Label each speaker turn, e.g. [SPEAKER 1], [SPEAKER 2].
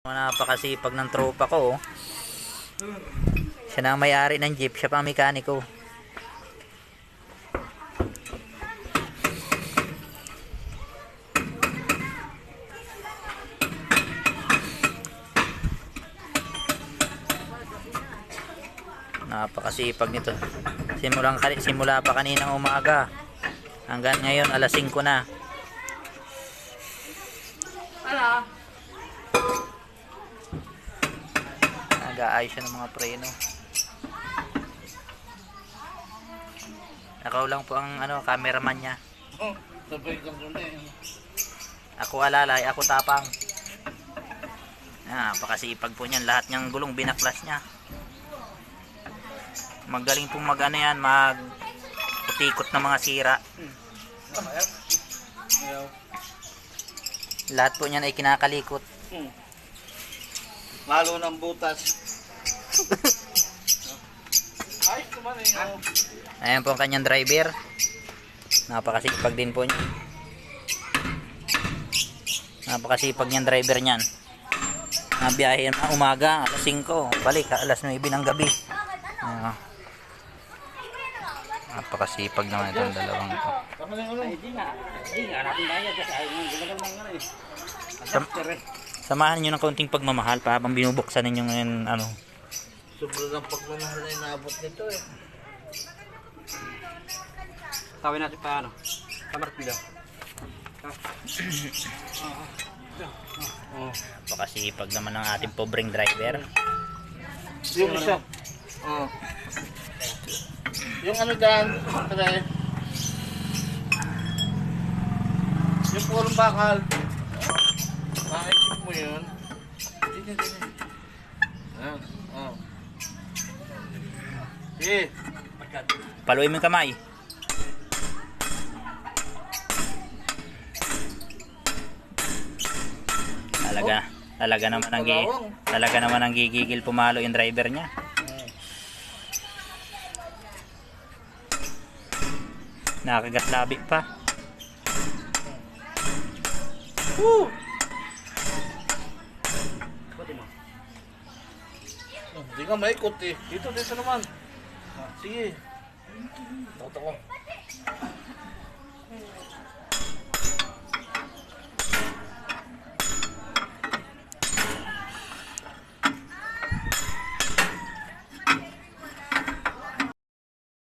[SPEAKER 1] Napakasipag ng tropa ko, oh. Siya na ang may-ari ng jeep, siya pa ang mekaniko. Napakasipag nito. Simula pa kaninang umaga hanggang ngayon alas 5 na. Nag-aayos siya ng mga preno. Ako lang po ang cameraman niya. Ako alalay, ako tapang. Napakasipag po niyan. Lahat niyang gulong binaklas niya. Magaling pong mag-utikot ng mga sira. Lahat po niyan ay kinakalikot.
[SPEAKER 2] Lalo ng butas.
[SPEAKER 1] Ayan po ang kanyang driver. Napakasipag din po niya. Napakasipag niyang driver niyan. Nabiyahe na umaga, alas 5. Balik, alas 9 ng gabi. Napakasipag naman itong dalawang ito. Samahan nyo ng kaunting pagmamahal pa habang binubuksan ninyo ngayon
[SPEAKER 2] Sobrang pagmamahal na inaabot nito eh.
[SPEAKER 3] Tawin natin pa kamarpila.
[SPEAKER 1] Napakasipag naman ng ating pobreng driver.
[SPEAKER 2] Yung isa. Yung dyan, try. Yung purong bakal. Makikip mo yun. Dito. Sige.
[SPEAKER 1] Paluin mo yung kamay. Talaga naman ang gigigil pumalo yung driver niya. Nakagat labi pa.
[SPEAKER 2] Hindi ka maikot eh. Dito naman. Sige. Takot ako.